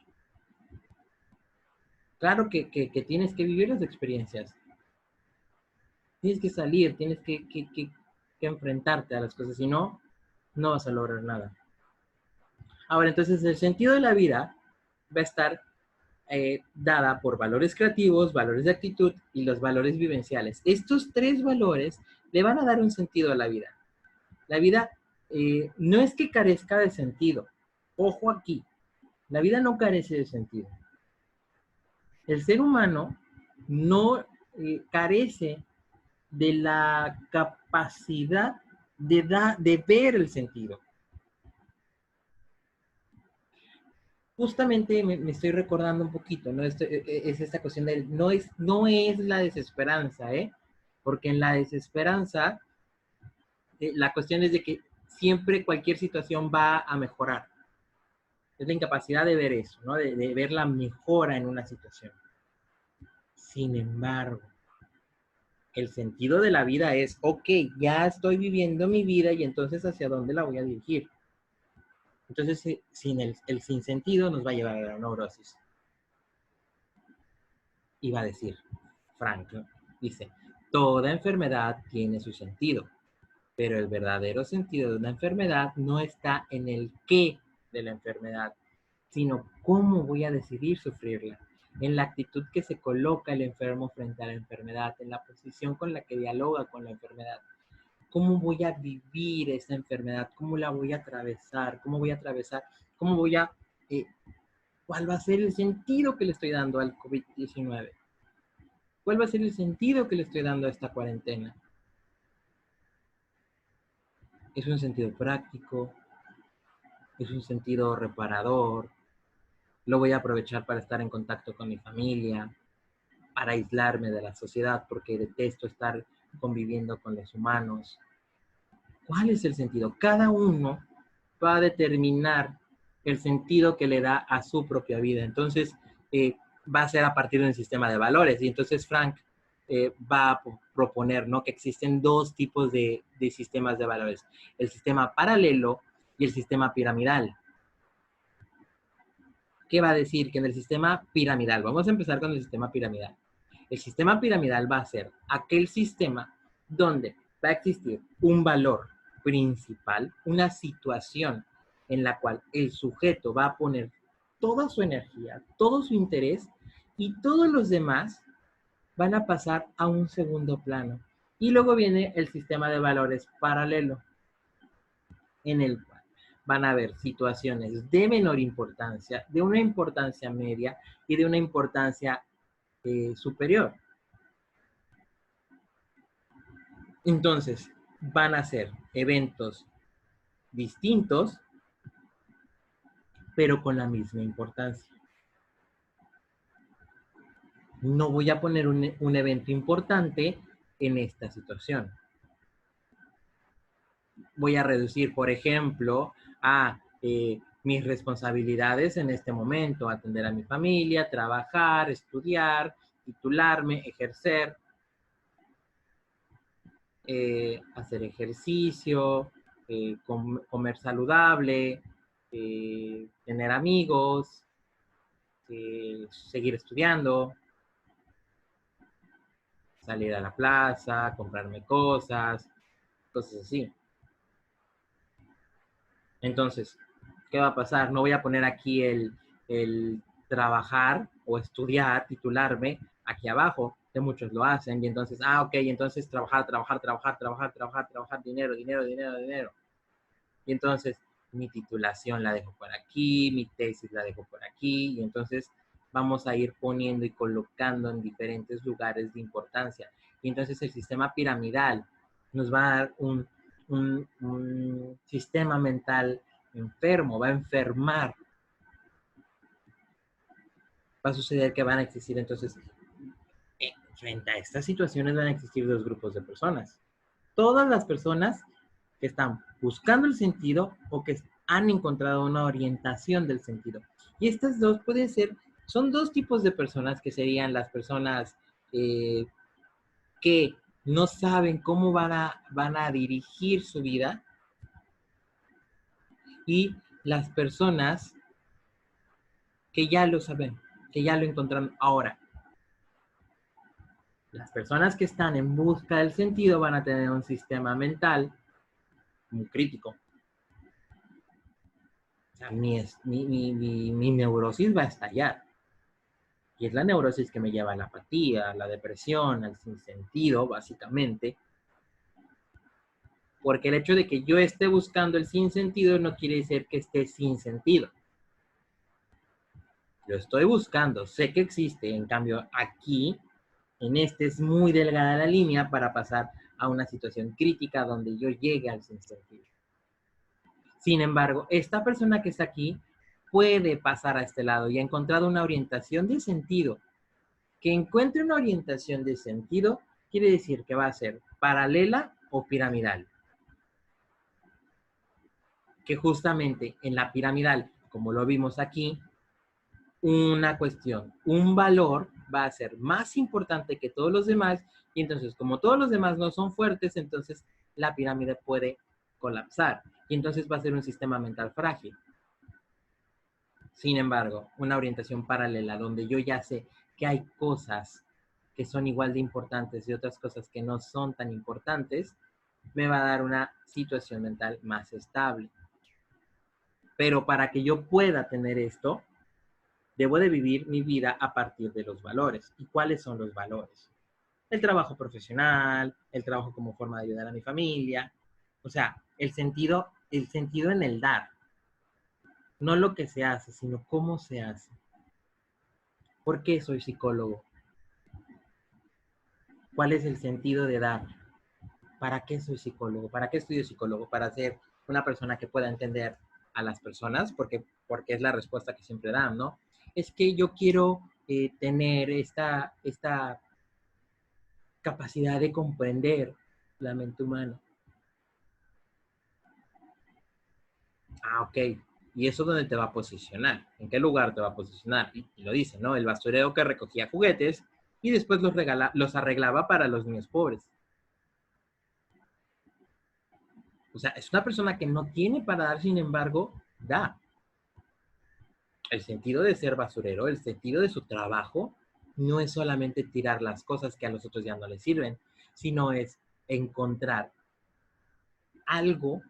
Speaker 1: Claro que tienes que vivir las experiencias. Tienes que salir, tienes que enfrentarte a las cosas, si no, no vas a lograr nada. Ahora, entonces, el sentido de la vida va a estar dada por valores creativos, valores de actitud y los valores vivenciales. Estos tres valores le van a dar un sentido a la vida. La vida no es que carezca de sentido. Ojo aquí, la vida no carece de sentido. El ser humano no carece de la capacidad de ver el sentido. Justamente me estoy recordando un poquito, ¿no? Es esta cuestión de, no es la desesperanza, ¿eh? Porque en la desesperanza, la cuestión es de que siempre cualquier situación va a mejorar. Es la incapacidad de ver eso, ¿no? De ver la mejora en una situación. Sin embargo, el sentido de la vida es, ok, ya estoy viviendo mi vida y entonces ¿hacia dónde la voy a dirigir? Entonces, sin el sinsentido nos va a llevar a la neurosis. Y va a decir, Frank, dice, toda enfermedad tiene su sentido, pero el verdadero sentido de una enfermedad no está en el qué de la enfermedad, sino cómo voy a decidir sufrirla, en la actitud que se coloca el enfermo frente a la enfermedad, en la posición con la que dialoga con la enfermedad. ¿Cómo voy a vivir esa enfermedad? ¿Cómo la voy a atravesar? ¿Cómo voy a atravesar? ¿Cómo voy a... ¿Cuál va a ser el sentido que le estoy dando al COVID-19? ¿Cuál va a ser el sentido que le estoy dando a esta cuarentena? ¿Es un sentido práctico? ¿Es un sentido reparador? ¿Lo voy a aprovechar para estar en contacto con mi familia? ¿Para aislarme de la sociedad porque detesto estar conviviendo con los humanos? ¿Cuál es el sentido? Cada uno va a determinar el sentido que le da a su propia vida. Entonces, va a ser a partir de un sistema de valores. Y entonces Frank va a proponer, ¿no?, que existen dos tipos de sistemas de valores. El sistema paralelo y el sistema piramidal. ¿Qué va a decir? Que en el sistema piramidal, vamos a empezar con el sistema piramidal. El sistema piramidal va a ser aquel sistema donde va a existir un valor principal, una situación en la cual el sujeto va a poner toda su energía, todo su interés, y todos los demás van a pasar a un segundo plano. Y luego viene el sistema de valores paralelo, en el cual van a haber situaciones de menor importancia, de una importancia media y de una importancia superior. Entonces, van a ser eventos distintos, pero con la misma importancia. No voy a poner un evento importante en esta situación. Voy a reducir, por ejemplo, a mis responsabilidades en este momento, atender a mi familia, trabajar, estudiar, titularme, ejercer, hacer ejercicio, comer saludable, tener amigos, seguir estudiando, salir a la plaza, comprarme cosas así. Entonces, ¿qué va a pasar? No voy a poner aquí el trabajar o estudiar, titularme, aquí abajo, que muchos lo hacen, y entonces, ok, entonces trabajar, dinero. Y entonces, mi titulación la dejo por aquí, mi tesis la dejo por aquí, y entonces vamos a ir poniendo y colocando en diferentes lugares de importancia. Y entonces el sistema piramidal nos va a dar un sistema mental enfermo, va a enfermar. Va a suceder que van a existir entonces, frente a estas situaciones van a existir dos grupos de personas. Todas las personas que están buscando el sentido o que han encontrado una orientación del sentido. Y estas dos pueden ser, son dos tipos de personas que serían las personas que no saben cómo van a dirigir su vida, y las personas que ya lo saben, que ya lo encontraron. Ahora, las personas que están en busca del sentido van a tener un sistema mental muy crítico. O sea, mi neurosis va a estallar. Y es la neurosis que me lleva a la apatía, a la depresión, al sinsentido, básicamente. Porque el hecho de que yo esté buscando el sinsentido no quiere decir que esté sin sentido. Lo estoy buscando, sé que existe, en cambio aquí, en este es muy delgada la línea para pasar a una situación crítica donde yo llegue al sinsentido. Sin embargo, esta persona que está aquí puede pasar a este lado y ha encontrado una orientación de sentido. Que encuentre una orientación de sentido quiere decir que va a ser paralela o piramidal. Que justamente en la piramidal, como lo vimos aquí, una cuestión, un valor va a ser más importante que todos los demás y entonces como todos los demás no son fuertes, entonces la pirámide puede colapsar y entonces va a ser un sistema mental frágil. Sin embargo, una orientación paralela donde yo ya sé que hay cosas que son igual de importantes y otras cosas que no son tan importantes, me va a dar una situación mental más estable. Pero para que yo pueda tener esto, debo de vivir mi vida a partir de los valores. ¿Y cuáles son los valores? El trabajo profesional, el trabajo como forma de ayudar a mi familia, o sea, el sentido en el dar, no lo que se hace, sino cómo se hace. ¿Por qué soy psicólogo? ¿Cuál es el sentido de dar? ¿Para qué soy psicólogo? ¿Para qué estudio psicólogo? Para ser una persona que pueda entender a las personas, porque es la respuesta que siempre dan, ¿no? Es que yo quiero tener esta capacidad de comprender la mente humana. Ah, ok. ¿Y eso dónde te va a posicionar? ¿En qué lugar te va a posicionar? Y lo dice, ¿no? El basurero que recogía juguetes y después los arreglaba para los niños pobres. O sea, es una persona que no tiene para dar, sin embargo, da. El sentido de ser basurero, el sentido de su trabajo, no es solamente tirar las cosas que a los otros ya no les sirven, sino es encontrar algo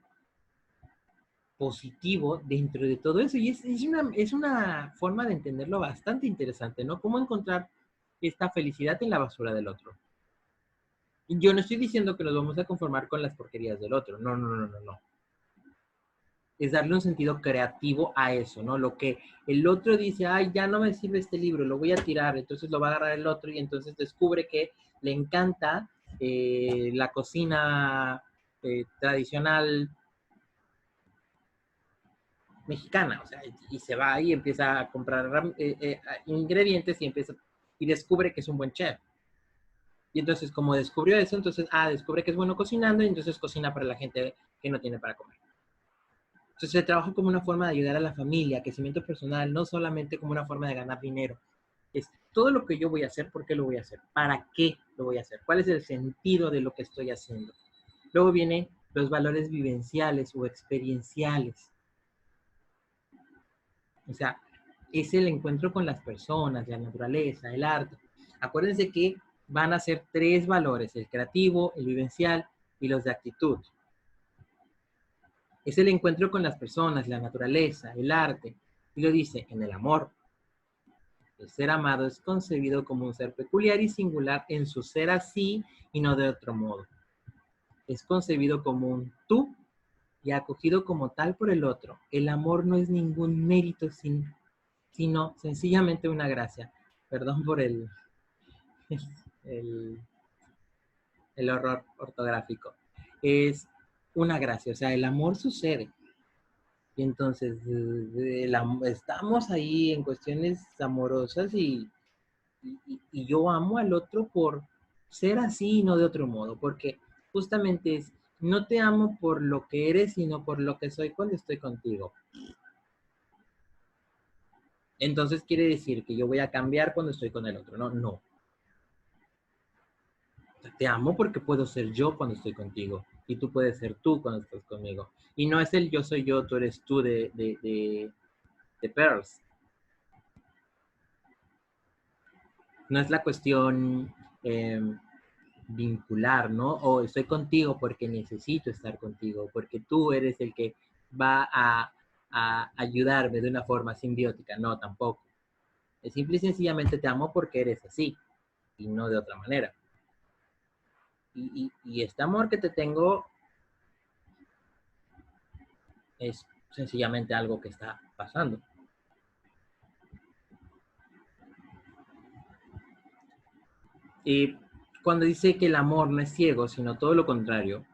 Speaker 1: positivo dentro de todo eso. Y es una forma de entenderlo bastante interesante, ¿no? Cómo encontrar esta felicidad en la basura del otro. Y yo no estoy diciendo que nos vamos a conformar con las porquerías del otro. No, no, no, no, no. Es darle un sentido creativo a eso, ¿no? Lo que el otro dice, ay, ya no me sirve este libro, lo voy a tirar, entonces lo va a agarrar el otro y entonces descubre que le encanta la cocina tradicional mexicana, o sea, y se va y empieza a comprar ingredientes y empieza y descubre que es un buen chef. Y entonces, como descubrió eso, entonces, descubre que es bueno cocinando y entonces cocina para la gente que no tiene para comer. Entonces, el trabajo como una forma de ayudar a la familia, crecimiento personal, no solamente como una forma de ganar dinero. Es todo lo que yo voy a hacer, ¿por qué lo voy a hacer? ¿Para qué lo voy a hacer? ¿Cuál es el sentido de lo que estoy haciendo? Luego vienen los valores vivenciales o experienciales. O sea, es el encuentro con las personas, la naturaleza, el arte. Acuérdense que van a ser 3 valores, el creativo, el vivencial y los de actitud. Es el encuentro con las personas, la naturaleza, el arte. Y lo dice en el amor. El ser amado es concebido como un ser peculiar y singular en su ser así y no de otro modo. Es concebido como un tú y acogido como tal por el otro. El amor no es ningún mérito, sino sencillamente una gracia. Perdón por el, el horror ortográfico. Es una gracia, o sea, el amor sucede. Y entonces estamos ahí en cuestiones amorosas y yo amo al otro por ser así y no de otro modo, porque justamente es, no te amo por lo que eres, sino por lo que soy cuando estoy contigo. Entonces quiere decir que yo voy a cambiar cuando estoy con el otro, ¿no? No. Te amo porque puedo ser yo cuando estoy contigo y tú puedes ser tú cuando estás conmigo. Y no es el yo soy yo, tú eres tú de Pearls. No es la cuestión vincular, ¿no? O estoy contigo porque necesito estar contigo, porque tú eres el que va a ayudarme de una forma simbiótica. No, tampoco. Es simple y sencillamente te amo porque eres así y no de otra manera. Y este amor que te tengo es sencillamente algo que está pasando. Y cuando dice que el amor no es ciego, sino todo lo contrario,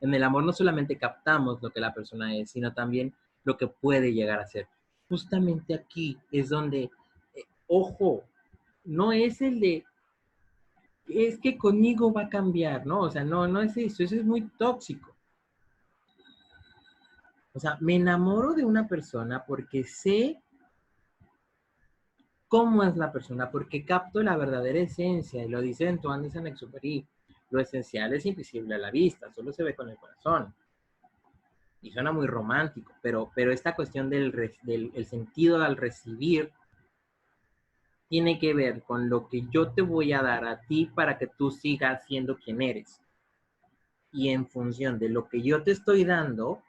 Speaker 1: en el amor no solamente captamos lo que la persona es, sino también lo que puede llegar a ser. Justamente aquí es donde, ojo, no es el de, es que conmigo va a cambiar, ¿no? O sea, no es eso es muy tóxico. O sea, me enamoro de una persona porque sé cómo es la persona, porque capto la verdadera esencia, y lo dice Antoine de Saint-Exupéry. Lo esencial es invisible a la vista, solo se ve con el corazón. Y suena muy romántico, pero esta cuestión del el sentido al recibir tiene que ver con lo que yo te voy a dar a ti para que tú sigas siendo quien eres. Y en función de lo que yo te estoy dando,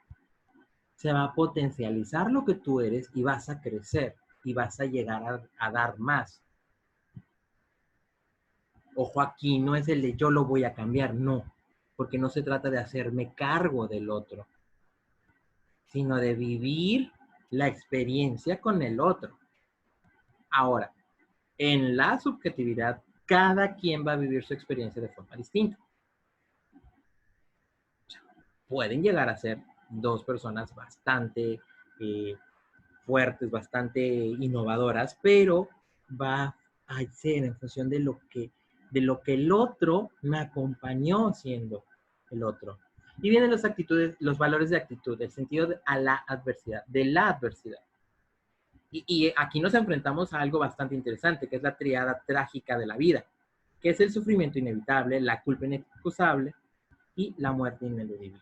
Speaker 1: se va a potencializar lo que tú eres y vas a crecer y vas a llegar a dar más. Ojo, aquí no es el de yo lo voy a cambiar, no, porque no se trata de hacerme cargo del otro, sino de vivir la experiencia con el otro. Ahora, en la subjetividad, cada quien va a vivir su experiencia de forma distinta. Pueden llegar a ser dos personas bastante fuertes, bastante innovadoras, pero va a ser en función de lo que el otro me acompañó siendo el otro. Y vienen las actitudes, los valores de actitud, el sentido a la adversidad, de la adversidad. Y aquí nos enfrentamos a algo bastante interesante, que es la triada trágica de la vida, que es el sufrimiento inevitable, la culpa inexcusable y la muerte ineludible.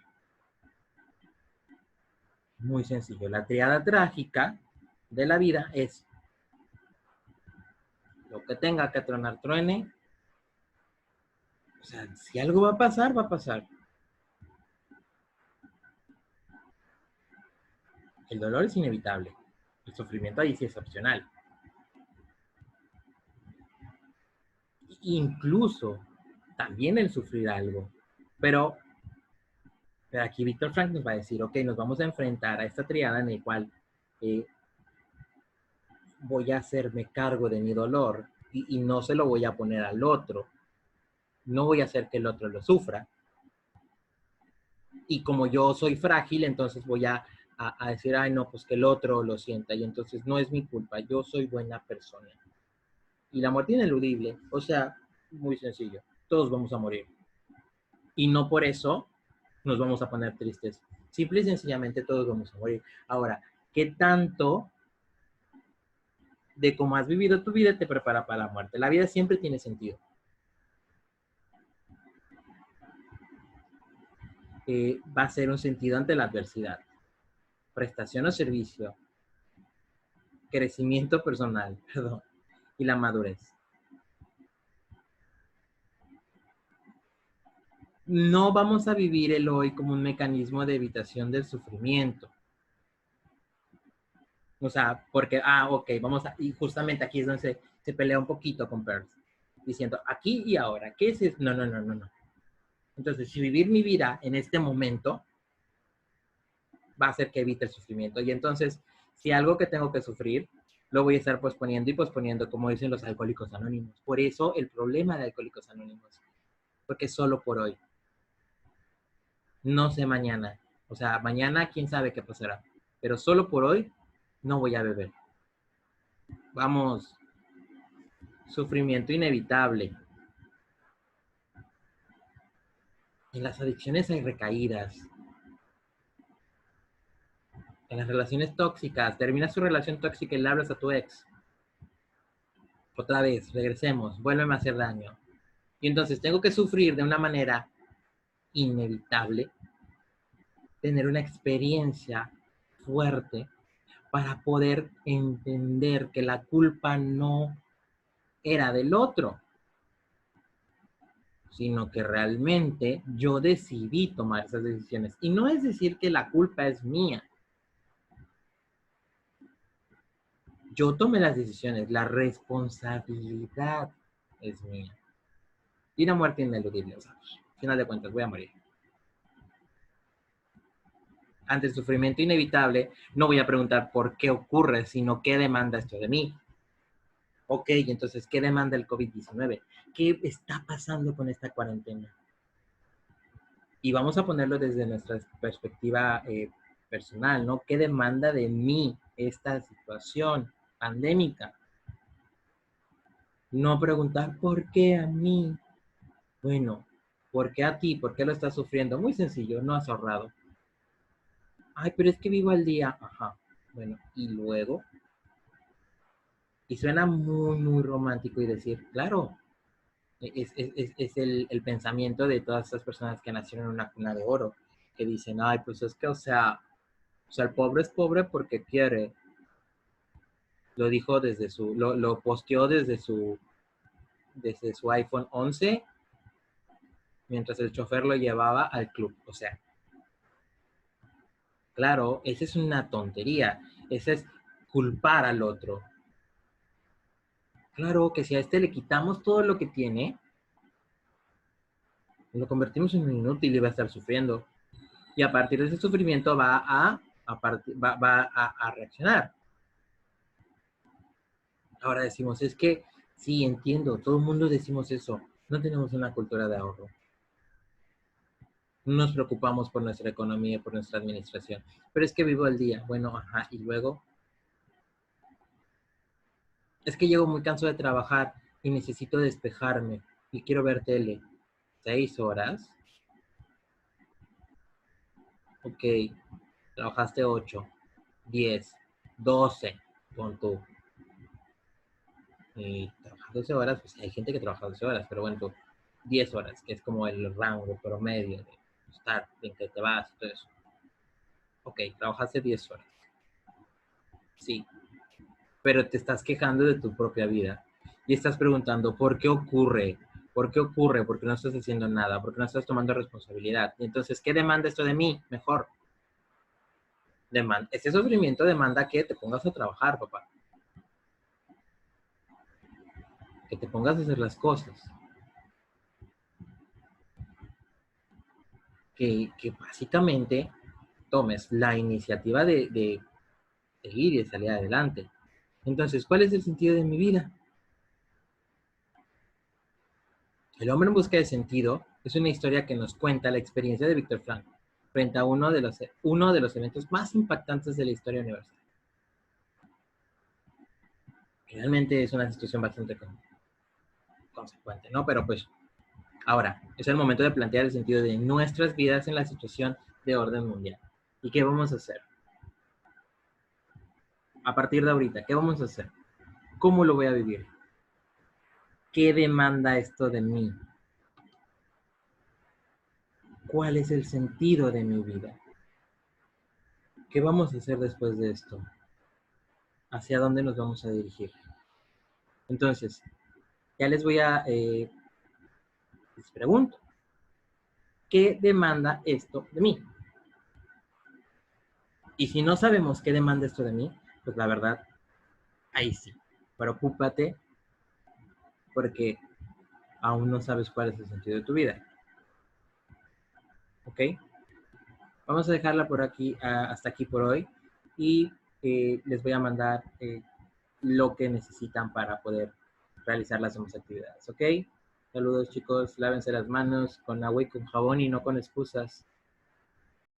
Speaker 1: Muy sencillo. La triada trágica de la vida es lo que tenga que tronar, truene. O sea, si algo va a pasar, va a pasar. El dolor es inevitable. El sufrimiento ahí sí es opcional. Incluso también el sufrir algo. Pero aquí Víctor Frank nos va a decir, ok, nos vamos a enfrentar a esta triada en el cual voy a hacerme cargo de mi dolor y no se lo voy a poner al otro. No voy a hacer que el otro lo sufra. Y como yo soy frágil, entonces voy a decir, ay, no, pues que el otro lo sienta. Y entonces no es mi culpa, yo soy buena persona. Y la muerte ineludible, o sea, muy sencillo, todos vamos a morir. Y no por eso nos vamos a poner tristes. Simple y sencillamente todos vamos a morir. Ahora, ¿qué tanto de cómo has vivido tu vida te prepara para la muerte? La vida siempre tiene sentido. Va a ser un sentido ante la adversidad. Prestación o servicio, crecimiento personal, perdón, y la madurez. No vamos a vivir el hoy como un mecanismo de evitación del sufrimiento. O sea, porque, ok, vamos a, y justamente aquí es donde se pelea un poquito con Peirce, diciendo, aquí y ahora, ¿qué es eso? No, no, no, no, no. Entonces, si vivir mi vida en este momento va a hacer que evite el sufrimiento. Y entonces, si algo que tengo que sufrir, lo voy a estar posponiendo y posponiendo, como dicen los alcohólicos anónimos. Por eso el problema de Alcohólicos Anónimos, porque es solo por hoy. No sé mañana. O sea, mañana quién sabe qué pasará. Pero solo por hoy no voy a beber. Vamos, sufrimiento inevitable. En las adicciones hay recaídas. En las relaciones tóxicas, terminas tu relación tóxica y le hablas a tu ex. Otra vez, regresemos, vuélveme a hacer daño. Y entonces tengo que sufrir de una manera inevitable, tener una experiencia fuerte para poder entender que la culpa no era del otro, sino que realmente yo decidí tomar esas decisiones. Y no es decir que la culpa es mía. Yo tomé las decisiones, la responsabilidad es mía. Y una muerte ineludible, o sea, al final de cuentas voy a morir. Ante el sufrimiento inevitable, no voy a preguntar por qué ocurre, sino qué demanda esto de mí. Ok, entonces, ¿qué demanda el COVID-19? ¿Qué está pasando con esta cuarentena? Y vamos a ponerlo desde nuestra perspectiva personal, ¿no? ¿Qué demanda de mí esta situación pandémica? No preguntar por qué a mí. Bueno, ¿por qué a ti? ¿Por qué lo estás sufriendo? Muy sencillo, no has ahorrado. Ay, pero es que vivo al día. Ajá. Bueno, y luego, Y suena muy, muy romántico y decir, claro, es el pensamiento de todas esas personas que nacieron en una cuna de oro, que dicen, ay, pues es que, o sea, el pobre es pobre porque quiere. Lo dijo desde lo posteó desde su iPhone 11 mientras el chofer lo llevaba al club. O sea, claro, esa es una tontería. Esa es culpar al otro. Claro que si a este le quitamos todo lo que tiene, lo convertimos en un inútil y va a estar sufriendo. Y a partir de ese sufrimiento va a reaccionar. Ahora decimos, es que sí, entiendo, todo el mundo decimos eso. No tenemos una cultura de ahorro. No nos preocupamos por nuestra economía y por nuestra administración. Pero es que vivo el día. Bueno, ajá, y luego es que llego muy cansado de trabajar y necesito despejarme y quiero ver tele. 6 horas. Ok, trabajaste 8, 10, 12, pon tú. Y trabajas 12 horas, pues hay gente que trabaja 12 horas, pero bueno, tú 10 horas, que es como el rango promedio de estar, en que te vas y todo eso. Ok, trabajaste 10 horas. Sí, pero te estás quejando de tu propia vida y estás preguntando, ¿por qué ocurre? ¿Por qué ocurre? ¿Por qué no estás haciendo nada? ¿Por qué no estás tomando responsabilidad? Y entonces, ¿qué demanda esto de mí? Mejor. Ese sufrimiento demanda que te pongas a trabajar, papá. Que te pongas a hacer las cosas. Que básicamente tomes la iniciativa de seguir y de salir adelante. Entonces, ¿cuál es el sentido de mi vida? El hombre en busca de sentido es una historia que nos cuenta la experiencia de Víctor Frank frente a uno de los eventos más impactantes de la historia universal. Realmente es una situación bastante consecuente, ¿no? Pero pues ahora es el momento de plantear el sentido de nuestras vidas en la situación de orden mundial. ¿Y qué vamos a hacer? A partir de ahorita, ¿qué vamos a hacer? ¿Cómo lo voy a vivir? ¿Qué demanda esto de mí? ¿Cuál es el sentido de mi vida? ¿Qué vamos a hacer después de esto? ¿Hacia dónde nos vamos a dirigir? Entonces, ya les pregunto, ¿qué demanda esto de mí? Y si no sabemos qué demanda esto de mí, pues la verdad, ahí sí, preocúpate porque aún no sabes cuál es el sentido de tu vida. ¿Ok? Vamos a dejarla por aquí, hasta aquí por hoy, y les voy a mandar lo que necesitan para poder realizar las demás actividades. ¿Ok? Saludos chicos, lávense las manos con agua y con jabón y no con excusas.